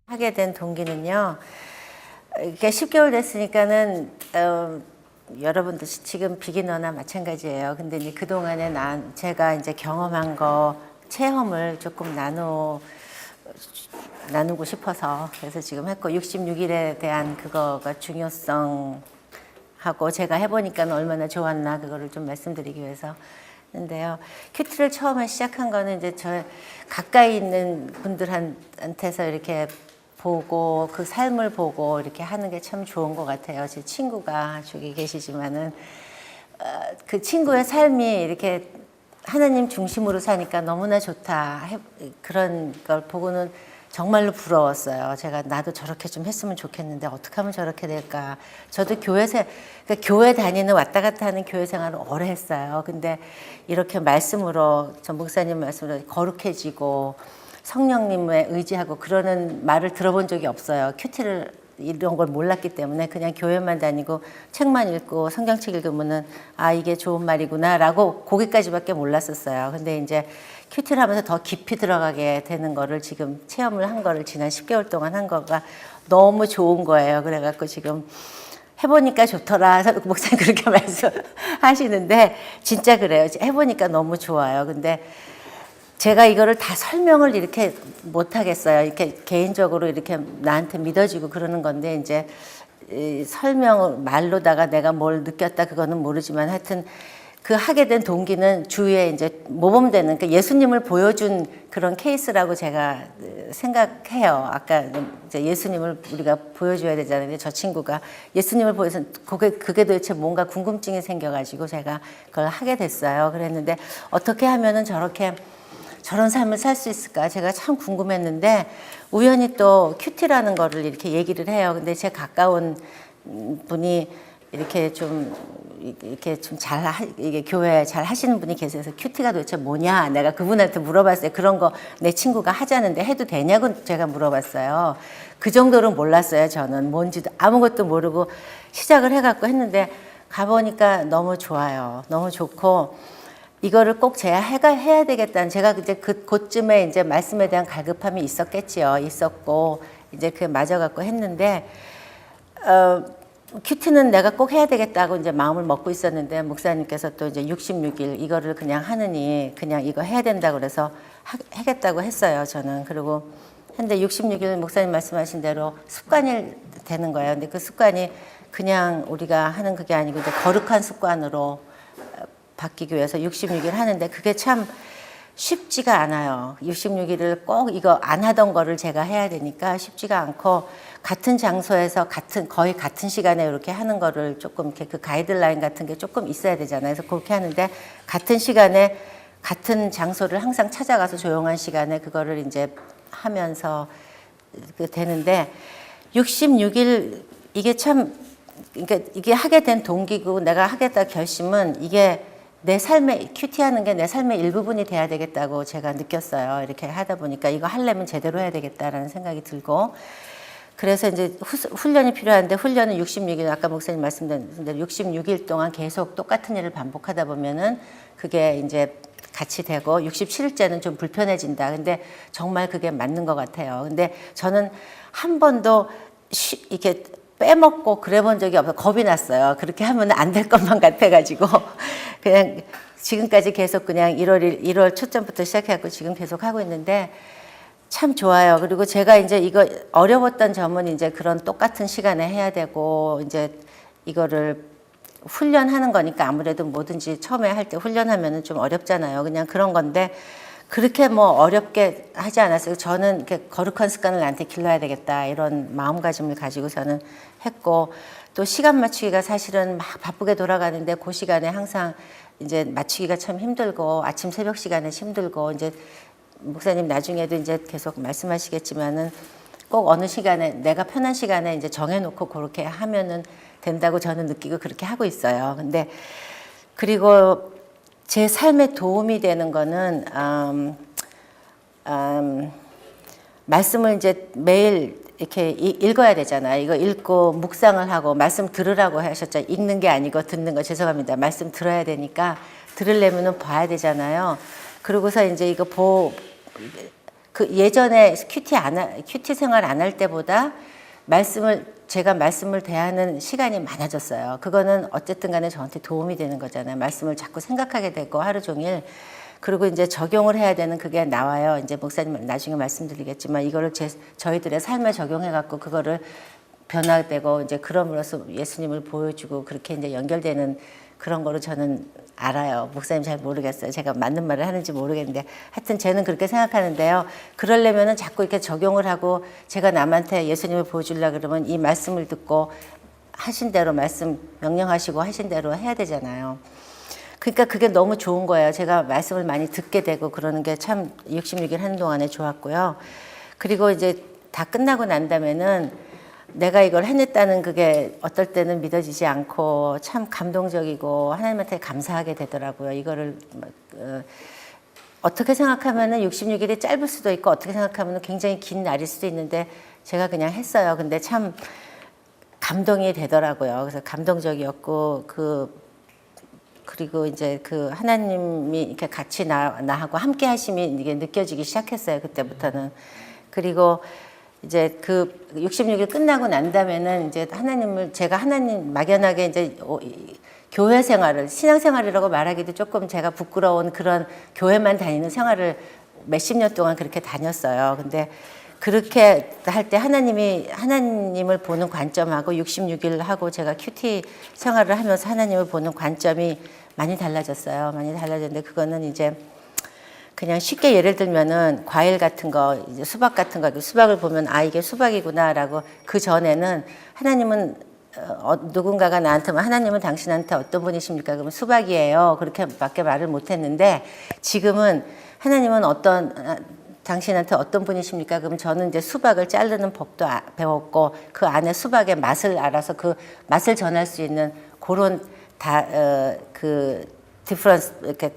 하게 된 동기는요. 이게 10개월 됐으니까는 여러분들 지금 비기너나 마찬가지예요. 근데 이제 그동안에 제가 이제 경험한 거 체험을 조금 나누고 싶어서 그래서 지금 했고 66일에 대한 그거가 중요성 하고 제가 해보니까 얼마나 좋았나 그거를 좀 말씀드리기 위해서 했는데요. 큐티를 처음에 시작한 거는 이제 저 가까이 있는 분들한테서 이렇게 보고 그 삶을 보고 이렇게 하는 게 참 좋은 것 같아요. 제 친구가 저기 계시지만은 그 친구의 삶이 이렇게 하나님 중심으로 사니까 너무나 좋다. 그런 걸 보고는 정말로 부러웠어요. 제가 나도 저렇게 좀 했으면 좋겠는데 어떻게 하면 저렇게 될까. 저도 그러니까 교회 다니는 왔다 갔다 하는 교회 생활을 오래 했어요. 근데 이렇게 말씀으로 전 목사님 말씀으로 거룩해지고 성령님에 의지하고 그러는 말을 들어본 적이 없어요. 큐티를 이런 걸 몰랐기 때문에 그냥 교회만 다니고 책만 읽고 성경책 읽으면은 아 이게 좋은 말이구나 라고 거기까지밖에 몰랐었어요. 근데 이제 큐티를 하면서 더 깊이 들어가게 되는 거를 지금 체험을 한 거를 지난 10개월 동안 한 거가 너무 좋은 거예요. 그래갖고 지금 해보니까 좋더라. 목사님 그렇게 말씀하시는데 진짜 그래요. 해보니까 너무 좋아요. 근데 제가 이거를 다 설명을 이렇게 못 하겠어요. 이렇게 개인적으로 이렇게 나한테 믿어지고 그러는 건데 이제 설명을 말로다가 내가 뭘 느꼈다 그거는 모르지만 하여튼 그 하게 된 동기는 주위에 이제 모범되는 그러니까 예수님을 보여준 그런 케이스라고 제가 생각해요. 아까 이제 예수님을 우리가 보여줘야 되잖아요. 근데 저 친구가 예수님을 보여서 그게 도대체 뭔가 궁금증이 생겨가지고 제가 그걸 하게 됐어요. 그랬는데 어떻게 하면은 저런 삶을 살 수 있을까? 제가 참 궁금했는데 우연히 또 큐티라는 거를 이렇게 얘기를 해요. 근데 제 가까운 분이 이게 교회 잘 하시는 분이 계셔서 큐티가 도대체 뭐냐? 내가 그분한테 물어봤어요. 그런 거 내 친구가 하자는데 해도 되냐고 제가 물어봤어요. 그 정도로 몰랐어요. 저는 뭔지도 아무것도 모르고 시작을 해갖고 했는데 가보니까 너무 좋아요. 너무 좋고 이거를 꼭 제가 해야 되겠다는 제가 이제 그쯤에 이제 말씀에 대한 갈급함이 있었겠지요. 있었고 이제 그게 맞아갖고 했는데 큐티는 내가 꼭 해야 되겠다고 이제 마음을 먹고 있었는데 목사님께서 또 이제 66일 이거를 그냥 하느니 그냥 이거 해야 된다고 그래서 하겠다고 했어요. 저는 그리고 근데 66일 목사님 말씀하신 대로 습관이 되는 거예요. 근데 그 습관이 그냥 우리가 하는 그게 아니고 이제 거룩한 습관으로 바뀌기 위해서 66일 하는데 그게 참 쉽지가 않아요. 66일을 꼭 이거 안 하던 거를 제가 해야 되니까 쉽지가 않고 같은 장소에서 거의 같은 시간에 이렇게 하는 거를 조금 이렇게 그 가이드라인 같은 게 조금 있어야 되잖아요. 그래서 그렇게 하는데 같은 시간에 같은 장소를 항상 찾아가서 조용한 시간에 그거를 이제 하면서 되는데 66일 이게 참 그러니까 이게 하게 된 동기고 내가 하겠다 결심은 이게 내 삶에 큐티하는 게 내 삶의 일부분이 돼야 되겠다고 제가 느꼈어요. 이렇게 하다 보니까 이거 하려면 제대로 해야 되겠다라는 생각이 들고 그래서 이제 훈련이 필요한데 훈련은 66일 아까 목사님 말씀드린 대로 66일 동안 계속 똑같은 일을 반복하다 보면은 그게 이제 같이 되고 67일째는 좀 불편해진다. 근데 정말 그게 맞는 것 같아요. 근데 저는 한 번도 이렇게 빼먹고 그래 본 적이 없어요. 겁이 났어요. 그렇게 하면 안 될 것만 같아가지고 그냥 지금까지 계속 그냥 1월 초점부터 시작해갖고 지금 계속 하고 있는데 참 좋아요. 그리고 제가 이제 이거 어려웠던 점은 이제 그런 똑같은 시간에 해야 되고 이제 이거를 훈련하는 거니까 아무래도 뭐든지 처음에 할 때 훈련하면은 좀 어렵잖아요. 그냥 그런 건데 그렇게 뭐 어렵게 하지 않았어요. 저는 이렇게 거룩한 습관을 나한테 길러야 되겠다 이런 마음가짐을 가지고 저는 했고 또 시간 맞추기가 사실은 막 바쁘게 돌아가는데 그 시간에 항상 이제 맞추기가 참 힘들고 아침 새벽 시간에 힘들고 이제 목사님 나중에도 이제 계속 말씀하시겠지만은 꼭 어느 시간에 내가 편한 시간에 이제 정해놓고 그렇게 하면은 된다고 저는 느끼고 그렇게 하고 있어요. 근데 그리고 제 삶에 도움이 되는 거는 말씀을 이제 매일 이렇게 읽어야 되잖아요. 이거 읽고 묵상을 하고 말씀 들으라고 하셨죠. 읽는 게 아니고 듣는 거 죄송합니다. 말씀 들어야 되니까 들으려면은 봐야 되잖아요. 그러고서 이제 이거 그 예전에 큐티 생활 안 할 때보다 제가 말씀을 대하는 시간이 많아졌어요. 그거는 어쨌든 간에 저한테 도움이 되는 거잖아요. 말씀을 자꾸 생각하게 되고 하루 종일. 그리고 이제 적용을 해야 되는 그게 나와요. 이제 목사님 나중에 말씀드리겠지만 이거를 저희들의 삶에 적용해 갖고 그거를 변화되고 이제 그럼으로써 예수님을 보여주고 그렇게 이제 연결되는 그런 거로 저는 알아요. 목사님 잘 모르겠어요. 제가 맞는 말을 하는지 모르겠는데 하여튼 저는 그렇게 생각하는데요. 그러려면은 자꾸 이렇게 적용을 하고 제가 남한테 예수님을 보여주려고 그러면 이 말씀을 듣고 하신 대로 말씀 명령하시고 하신 대로 해야 되잖아요. 그러니까 그게 너무 좋은 거예요. 제가 말씀을 많이 듣게 되고 그러는 게 참 66일 하는 동안에 좋았고요. 그리고 이제 다 끝나고 난 다음에는 내가 이걸 해냈다는 그게 어떨 때는 믿어지지 않고 참 감동적이고 하나님한테 감사하게 되더라고요. 이거를 어떻게 생각하면은 66일이 짧을 수도 있고 어떻게 생각하면은 굉장히 긴 날일 수도 있는데 제가 그냥 했어요. 근데 참 감동이 되더라고요. 그래서 감동적이었고 그리고 이제 그 하나님이 이렇게 같이 나하고 함께 하심이 이게 느껴지기 시작했어요. 그때부터는. 그리고 이제 그 66일 끝나고 난 다음에는 이제 제가 하나님 막연하게 이제 교회 생활을, 신앙생활이라고 말하기도 조금 제가 부끄러운 그런 교회만 다니는 생활을 몇십 년 동안 그렇게 다녔어요. 근데 그렇게 할 때 하나님을 보는 관점하고 66일 하고 제가 큐티 생활을 하면서 하나님을 보는 관점이 많이 달라졌어요. 많이 달라졌는데 그거는 이제 그냥 쉽게 예를 들면은 과일 같은 거, 이제 수박 같은 거, 수박을 보면 아 이게 수박이구나라고 그 전에는 하나님은 누군가가 나한테 하나님은 당신한테 어떤 분이십니까? 그러면 수박이에요. 그렇게밖에 말을 못했는데 지금은 하나님은 당신한테 어떤 분이십니까? 그럼 저는 이제 수박을 자르는 법도 배웠고 그 안에 수박의 맛을 알아서 그 맛을 전할 수 있는 그런 그 디퍼런스 이렇게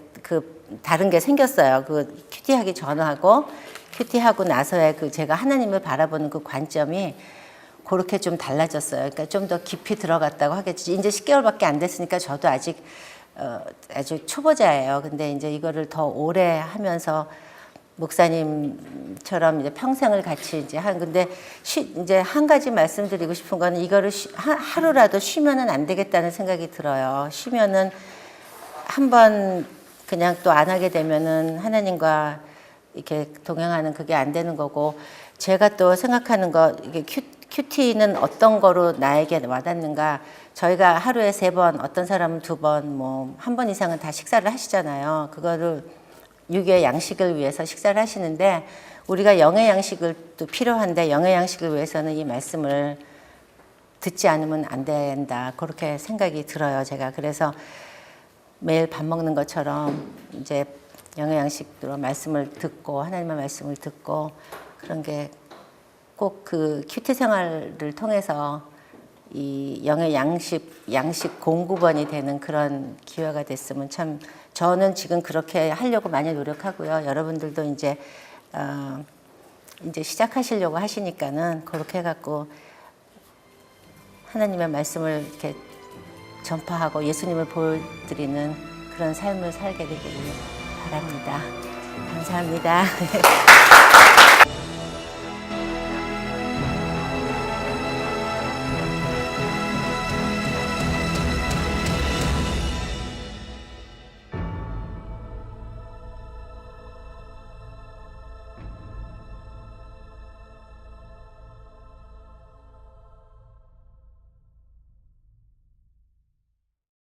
다른 게 생겼어요. 그 큐티하기 전하고 큐티하고 나서의 그 제가 하나님을 바라보는 그 관점이 그렇게 좀 달라졌어요. 그러니까 좀 더 깊이 들어갔다고 하겠지. 이제 10개월밖에 안 됐으니까 저도 아직 아주 초보자예요. 근데 이제 이거를 더 오래 하면서 목사님처럼 이제 평생을 같이 이제 근데 이제 한 가지 말씀드리고 싶은 거는 이거를 하루라도 쉬면은 안 되겠다는 생각이 들어요. 쉬면은 한번 그냥 또 안 하게 되면은 하나님과 이렇게 동행하는 그게 안 되는 거고 제가 또 생각하는 거 이게 큐티는 어떤 거로 나에게 와닿는가 저희가 하루에 3번 어떤 사람은 2번 뭐 1번 이상은 다 식사를 하시잖아요. 그거를 육의 양식을 위해서 식사를 하시는데 우리가 영의 양식을 또 필요한데 영의 양식을 위해서는 이 말씀을 듣지 않으면 안 된다 그렇게 생각이 들어요. 제가 그래서 매일 밥 먹는 것처럼 이제 영의 양식으로 말씀을 듣고 하나님의 말씀을 듣고 그런 게 꼭 그 큐티 생활을 통해서 이 영의 양식 공급원이 되는 그런 기회가 됐으면 참 저는 지금 그렇게 하려고 많이 노력하고요. 여러분들도 이제 시작하시려고 하시니까는 그렇게 해갖고 하나님의 말씀을 이렇게 전파하고 예수님을 보여드리는 그런 삶을 살게 되기를 바랍니다. 감사합니다.